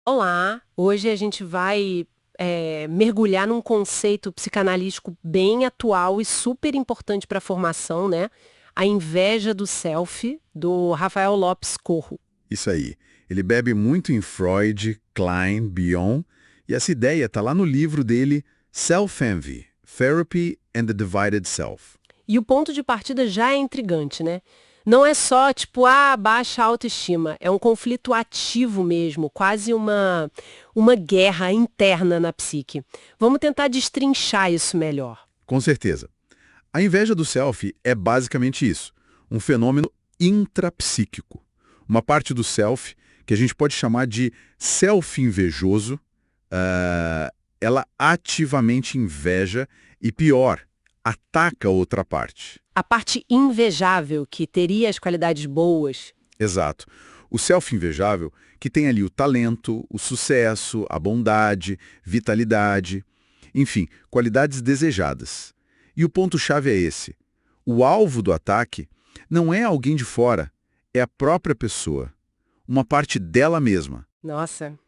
Olá, hoje a gente vai mergulhar num conceito psicanalítico bem atual e super importante para a formação, né? A inveja do self, do Rafael Lopes Corro. Isso aí. Ele bebe muito em Freud, Klein, Bion, e essa ideia está lá no livro dele, Self-Envy, Therapy and the Divided Self. E o ponto de partida já é intrigante, né? Não é só, tipo, baixa autoestima. É um conflito ativo mesmo, quase uma guerra interna na psique. Vamos tentar destrinchar isso melhor. Com certeza. A inveja do self é basicamente isso, um fenômeno intrapsíquico. Uma parte do self, que a gente pode chamar de self-invejoso, ela ativamente inveja e, pior, ataca a outra parte. A parte invejável, que teria as qualidades boas. Exato. O self-invejável, que tem ali o talento, o sucesso, a bondade, vitalidade, enfim, qualidades desejadas. E o ponto-chave é esse. O alvo do ataque não é alguém de fora, é a própria pessoa, uma parte dela mesma. Nossa.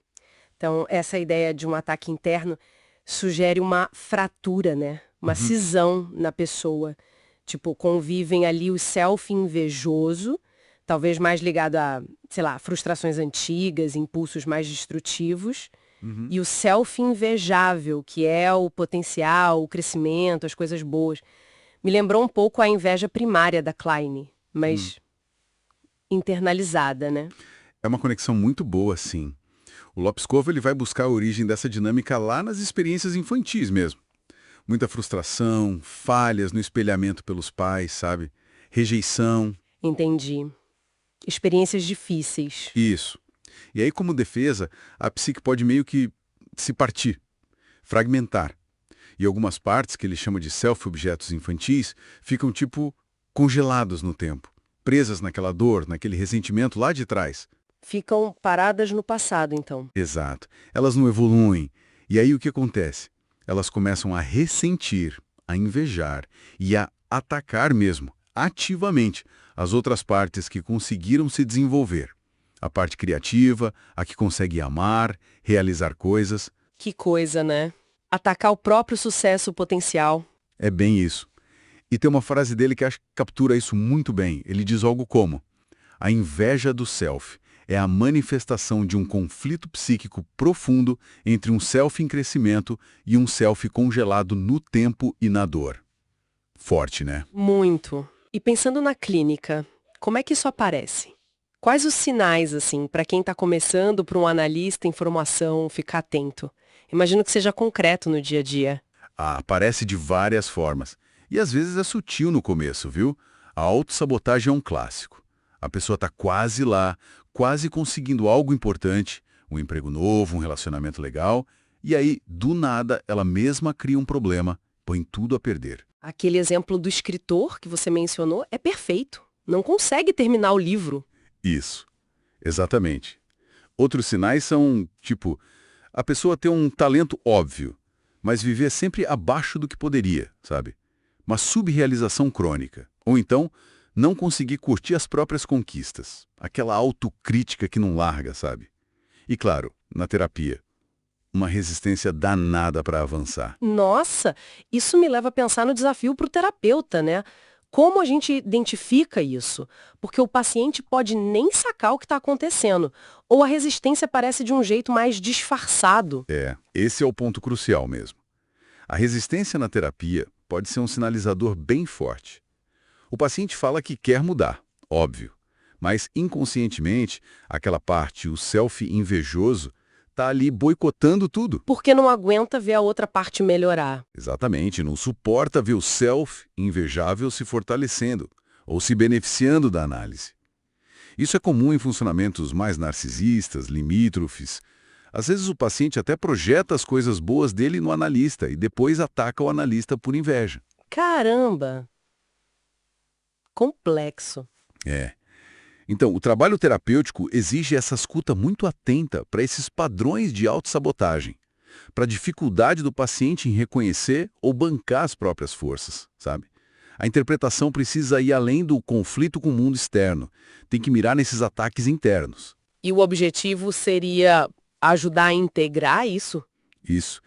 Então, essa ideia de um ataque interno sugere uma fratura, né? Uma Uhum. cisão na pessoa. Tipo, convivem ali o self-invejoso, talvez mais ligado a, sei lá, frustrações antigas, impulsos mais destrutivos, Uhum. e o self-invejável, que é o potencial, o crescimento, as coisas boas. Me lembrou um pouco a inveja primária da Klein, Hum. mas internalizada, né? É uma conexão muito boa, sim. O Lopes Corvo ele vai buscar a origem dessa dinâmica lá nas experiências infantis mesmo. Muita frustração, falhas no espelhamento pelos pais, sabe? Rejeição, Entendi. Experiências difíceis. isso. E aí, como defesa, a psique pode meio que se partir, fragmentar. E algumas partes, que ele chama de self-objetos infantis, ficam tipo congelados no tempo, presas naquela dor, naquele ressentimento lá de trás. Ficam paradas no passado, então. Exato. Elas não evoluem. E aí o que acontece? Elas começam a ressentir, a invejar e a atacar mesmo, ativamente, as outras partes que conseguiram se desenvolver. A parte criativa, a que consegue amar, realizar coisas. Que coisa, né? Atacar o próprio sucesso potencial. É bem isso. E tem uma frase dele que acho que captura isso muito bem. Ele diz algo como: a inveja do self é a manifestação de um conflito psíquico profundo entre um self em crescimento e um self congelado no tempo e na dor. Forte, né? Muito. E pensando na clínica, como é que isso aparece? Quais os sinais, assim, para quem está começando, para um analista em formação ficar atento? Imagino que seja concreto no dia a dia. Ah, aparece de várias formas. E às vezes é sutil no começo, viu? A autossabotagem é um clássico. A pessoa está quase lá, quase conseguindo algo importante, um emprego novo, um relacionamento legal, e aí, do nada, ela mesma cria um problema, põe tudo a perder. Aquele exemplo do escritor que você mencionou é perfeito. Não consegue terminar o livro. Isso, exatamente. Outros sinais são, tipo, a pessoa ter um talento óbvio, mas viver sempre abaixo do que poderia, sabe? Uma subrealização crônica. Ou então, não conseguir curtir as próprias conquistas. Aquela autocrítica que não larga, sabe? E claro, na terapia, uma resistência danada para avançar. Nossa, isso me leva a pensar no desafio para o terapeuta, né? Como a gente identifica isso? Porque o paciente pode nem sacar o que está acontecendo, ou a resistência parece de um jeito mais disfarçado. É, esse é o ponto crucial mesmo. A resistência na terapia pode ser um sinalizador bem forte. O paciente fala que quer mudar, óbvio, mas inconscientemente, aquela parte, o self invejoso, está ali boicotando tudo. Porque não aguenta ver a outra parte melhorar. Exatamente, não suporta ver o self invejável se fortalecendo ou se beneficiando da análise. Isso é comum em funcionamentos mais narcisistas, limítrofes. Às vezes o paciente até projeta as coisas boas dele no analista e depois ataca o analista por inveja. Caramba, complexo. É. Então, o trabalho terapêutico exige essa escuta muito atenta para esses padrões de autossabotagem, para a dificuldade do paciente em reconhecer ou bancar as próprias forças, sabe? A interpretação precisa ir além do conflito com o mundo externo, tem que mirar nesses ataques internos. E o objetivo seria Ajudar a integrar isso? Isso.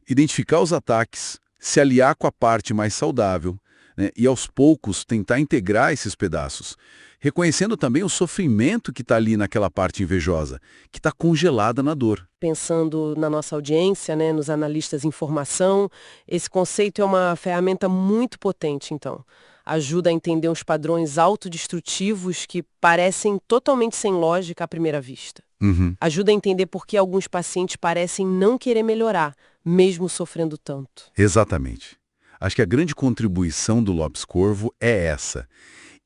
Identificar os ataques, se aliar com a parte mais saudável, né, e aos poucos tentar integrar esses pedaços, reconhecendo também o sofrimento que está ali naquela parte invejosa, que está congelada na dor. Pensando na nossa audiência, né, nos analistas de informação, esse conceito é uma ferramenta muito potente, então. Ajuda a entender uns padrões autodestrutivos que parecem totalmente sem lógica à primeira vista. Uhum. Ajuda a entender por que alguns pacientes parecem não querer melhorar, mesmo sofrendo tanto. Exatamente. Acho que a grande contribuição do Lopes Corvo é essa: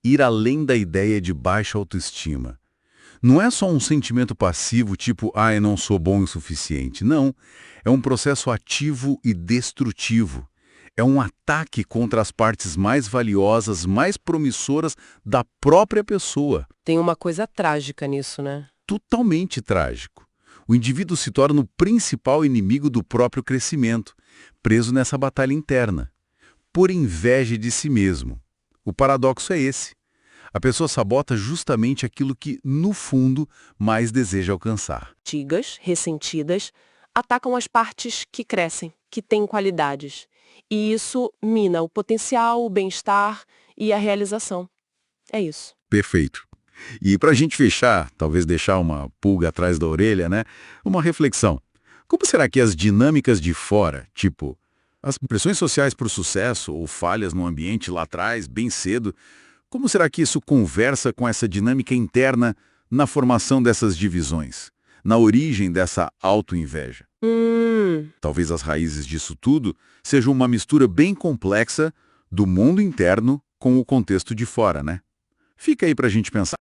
ir além da ideia de baixa autoestima. Não é só um sentimento passivo, tipo, eu não sou bom o suficiente. Não. É um processo ativo e destrutivo. É um ataque contra as partes mais valiosas, mais promissoras da própria pessoa. Tem uma coisa trágica nisso, né? Totalmente trágico. O indivíduo se torna o principal inimigo do próprio crescimento, preso nessa batalha interna, por inveja de si mesmo. O paradoxo é esse. A pessoa sabota justamente aquilo que, no fundo, mais deseja alcançar. Antigas, ressentidas, atacam as partes que crescem, que têm qualidades. E isso mina o potencial, o bem-estar e a realização. É isso. Perfeito. E para a gente fechar, talvez deixar uma pulga atrás da orelha, né? Uma reflexão. Como será que as dinâmicas de fora, tipo as pressões sociais para o sucesso ou falhas no ambiente lá atrás, bem cedo, como será que isso conversa com essa dinâmica interna na formação dessas divisões, na origem dessa autoinveja? Talvez as raízes disso tudo sejam uma mistura bem complexa do mundo interno com o contexto de fora, né? Fica aí para a gente pensar.